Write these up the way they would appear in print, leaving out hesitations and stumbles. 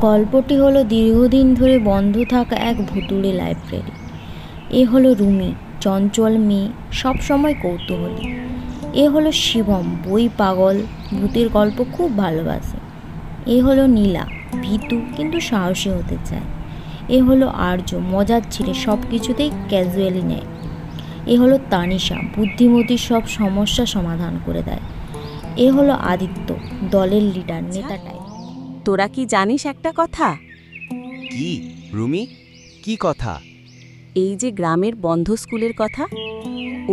গল্পটি হলো দীর্ঘদিন ধরে বন্ধ থাকা এক ভুতুড়ে লাইব্রেরি। এ হলো রুমি, চঞ্চল মেয়ে, সবসময় কৌতূহলী। এ হলো শিবম, বই পাগল, ভূতের গল্প খুব ভালোবাসে। এ হলো নীলা, ভীতু কিন্তু সাহসী হতে চায়। এ হলো আর্য, মজার ছেলে, সব কিছুতেই ক্যাজুয়ালি নেয়। এ হলো তানিশা, বুদ্ধিমতী, সব সমস্যা সমাধান করে দেয়। এ হলো আদিত্য, দলের লিডার, নেতা টাইপ। তোরা কি জানিস একটা কথা? কি রুমি, কি কথা? এই যে গ্রামের বন্ধ স্কুলের কথা,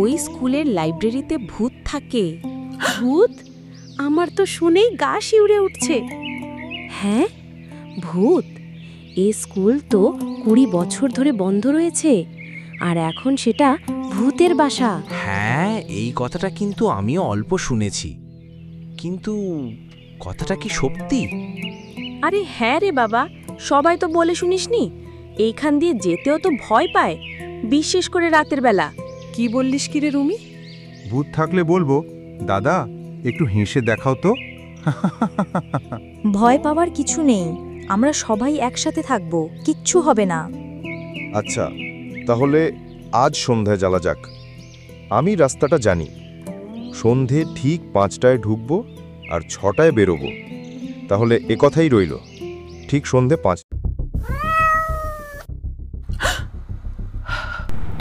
ওই স্কুলের লাইব্রেরিতে ভূত থাকে। ভূত? আমার তো শুনেই গা শিউরে উঠছে। হ্যাঁ, ভূত। এই স্কুল তো 20 বছর ধরে বন্ধ রয়েছে, আর এখন সেটা ভূতের বাসা। হ্যাঁ, এই কথাটা কিন্তু আমিও অল্প শুনেছি, কিন্তু কথাটা কি সত্যি? আরে হ্যাঁ রে বাবা, সবাই তো বলে শুনিসনি, এইখান দিয়ে যেতেও তো ভয় পায়, বিশেষ করে রাতের বেলা। কি বললিস কি রে রুমি? ভূত থাকলে বলবো, দাদা একটু হেসে দেখাও তো। ভয় পাওয়ার কিছু নেই, আমরা সবাই একসাথে থাকবো, কিচ্ছু হবে না। আচ্ছা, তাহলে আজ সন্ধ্যায় জ্বালা যাক। আমি রাস্তাটা জানি। সন্ধে ঠিক 5টায় ঢুকবো আর 6টায় বেরোবো। তাহলে একথাই রইল, ঠিক সন্ধে 5।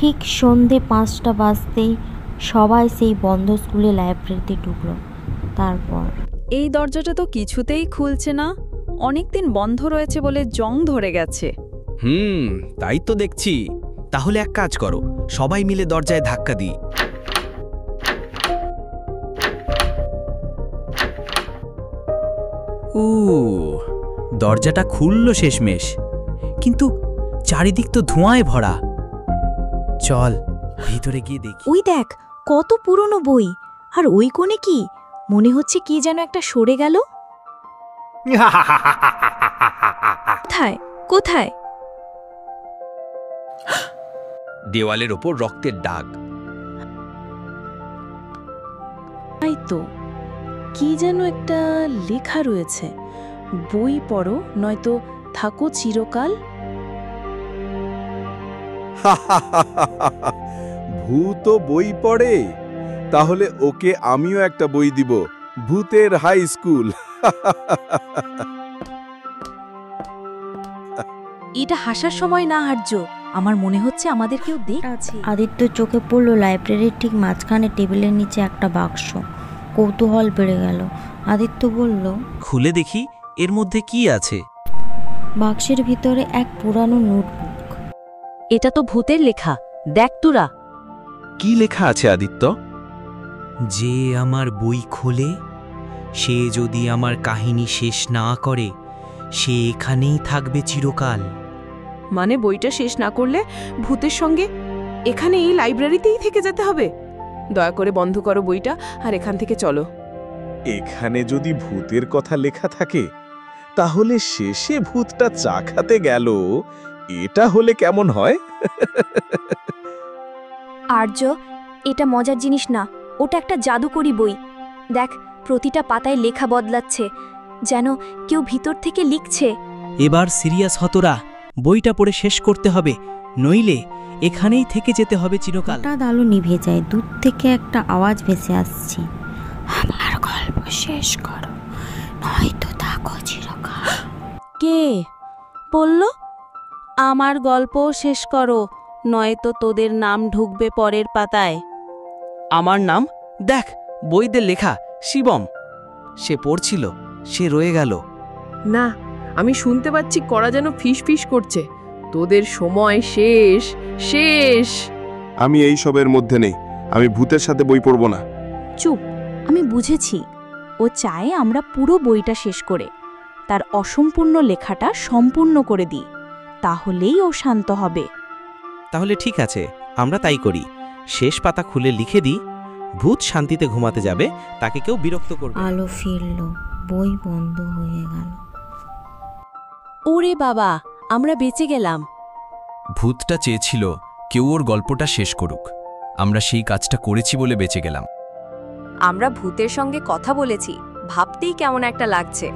ঠিক সন্ধে 5টা বাজতেই সবাই সেই বন্ধ স্কুলে লাইব্রেরিতে ঢুকলো। তারপর এই দরজাটা তো কিছুতেই খুলছে না, অনেকদিন বন্ধ রয়েছে বলে জং ধরে গেছে। তাই তো দেখছি। তাহলে এক কাজ করো, সবাই মিলে দরজায় ধাক্কা দিই। দরজাটা খুলল শেষমেশ, কিন্তু চারিদিক তো ধোঁয়ায় ভরা। চল ভিতরে গিয়ে দেখি। ওই দেখ, কত পুরনো বই, আর ওই কোণে কি মনে হচ্ছে কি যেন একটা সরে গেল। কোথায় কোথায়? দেওয়ালের ওপর রক্তের দাগ। তাই তো, কি যেন একটা লেখা রয়েছে, বই পড়ো নয়তো থাকো চিরকাল। ভূত বই পড়ে? তাহলে ওকে আমিও একটা বই দিব, ভূতের হাই স্কুল। এটা হাসার সময় না আর্য, আমার মনে হচ্ছে আমাদের কেউ দেখছে। আদিত্য চোখে পড়লো লাইব্রেরির ঠিক মাঝখানে টেবিলের নিচে একটা বাক্স। কৌতূহল বেড়ে গেল। আদিত্য বলল, খুলে দেখি এর মধ্যে কি আছে। বাক্সের ভিতরে এক পুরানো নোটবুক। এটা তো ভূতের লেখা, দেখ তোরা। কি লেখা আছে আদিত্য? যে আমার বই খোলে, সে যদি আমার কাহিনী শেষ না করে, সে এখানেই থাকবে চিরকাল। মানে বইটা শেষ না করলে ভূতের সঙ্গে এখানে এই লাইব্রেরিতেই থেকে যেতে হবে? দয়া করে বন্ধ করো বইটা আর এখান থেকে চলো। এখানে যদি ভূতের কথা লেখা থাকে, তাহলে শেষে ভূতটা চা খাতে গেল, এটা হলে কেমন হয়? আর্য, এটা মজার জিনিস না, ওটা একটা জাদুকরি বই। দেখ, প্রতিটা পাতায় লেখা বদলাচ্ছে, যেন কেউ ভিতর থেকে লিখছে। এবার সিরিয়াস হতরা, বইটা পড়ে শেষ করতে হবে, নইলে এখানেই থেকে যেতে হবে চিরকাল। হঠাৎ আলো নিভে যায়। দূর থেকে একটা আওয়াজ ভেসে আসছে, আমার গল্প শেষ করো নয়তো থাকো চিরকাল। কে বলল আমার গল্প শেষ করো নয়তো তোদের নাম ঢুকবে পরের পাতায়? আমার নাম দেখ, বইতে লেখা শিবম। সে পড়ছিল, সে রয়ে গেল। না, আমি শুনতে পাচ্ছি করা যেন ফিস ফিস করছে। তোদের সময় শেষ শেষ। আমি এই সবের মধ্যে নেই, আমি ভূতের সাথে বই পড়ব না। চুপ, আমি বুঝেছি। ও চায় আমরা পুরো বইটা শেষ করে তার অসম্পূর্ণ লেখাটা সম্পূর্ণ করে দিই, তাহলেই ও শান্ত হবে। তাহলে ঠিক আছে, আমরা তাই করি। শেষ পাতা খুলে লিখে দিই, ভূত শান্তিতে ঘুমাতে যাবে, তাকে কেউ বিরক্ত করবে। আলো ফিরল, বই বন্ধ হয়ে গেল। ওরে বাবা, আমরা বেঁচে গেলাম। ভূতটা চেয়েছিল কেউ ওর গল্পটা শেষ করুক, আমরা সেই কাজটা করেছি বলে বেঁচে গেলাম। আমরা ভূতের সঙ্গে কথা বলেছি, ভাবতেই কেমন একটা লাগছে।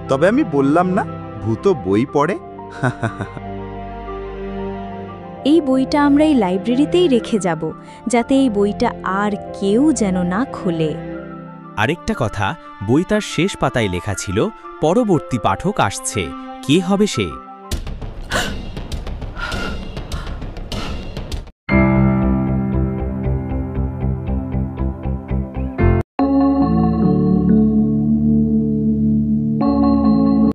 তবে আমি বললাম না, ভূত বই পড়ে? এই বইটা আমরা এই লাইব্রেরিতেই রেখে যাব, যাতে এই বইটা আর কেউ যেন না খোলে। আরেকটা কথা, বই তার শেষ পাতায় লেখা ছিল, পরবর্তী পাঠক আসছে, কে হবে সে?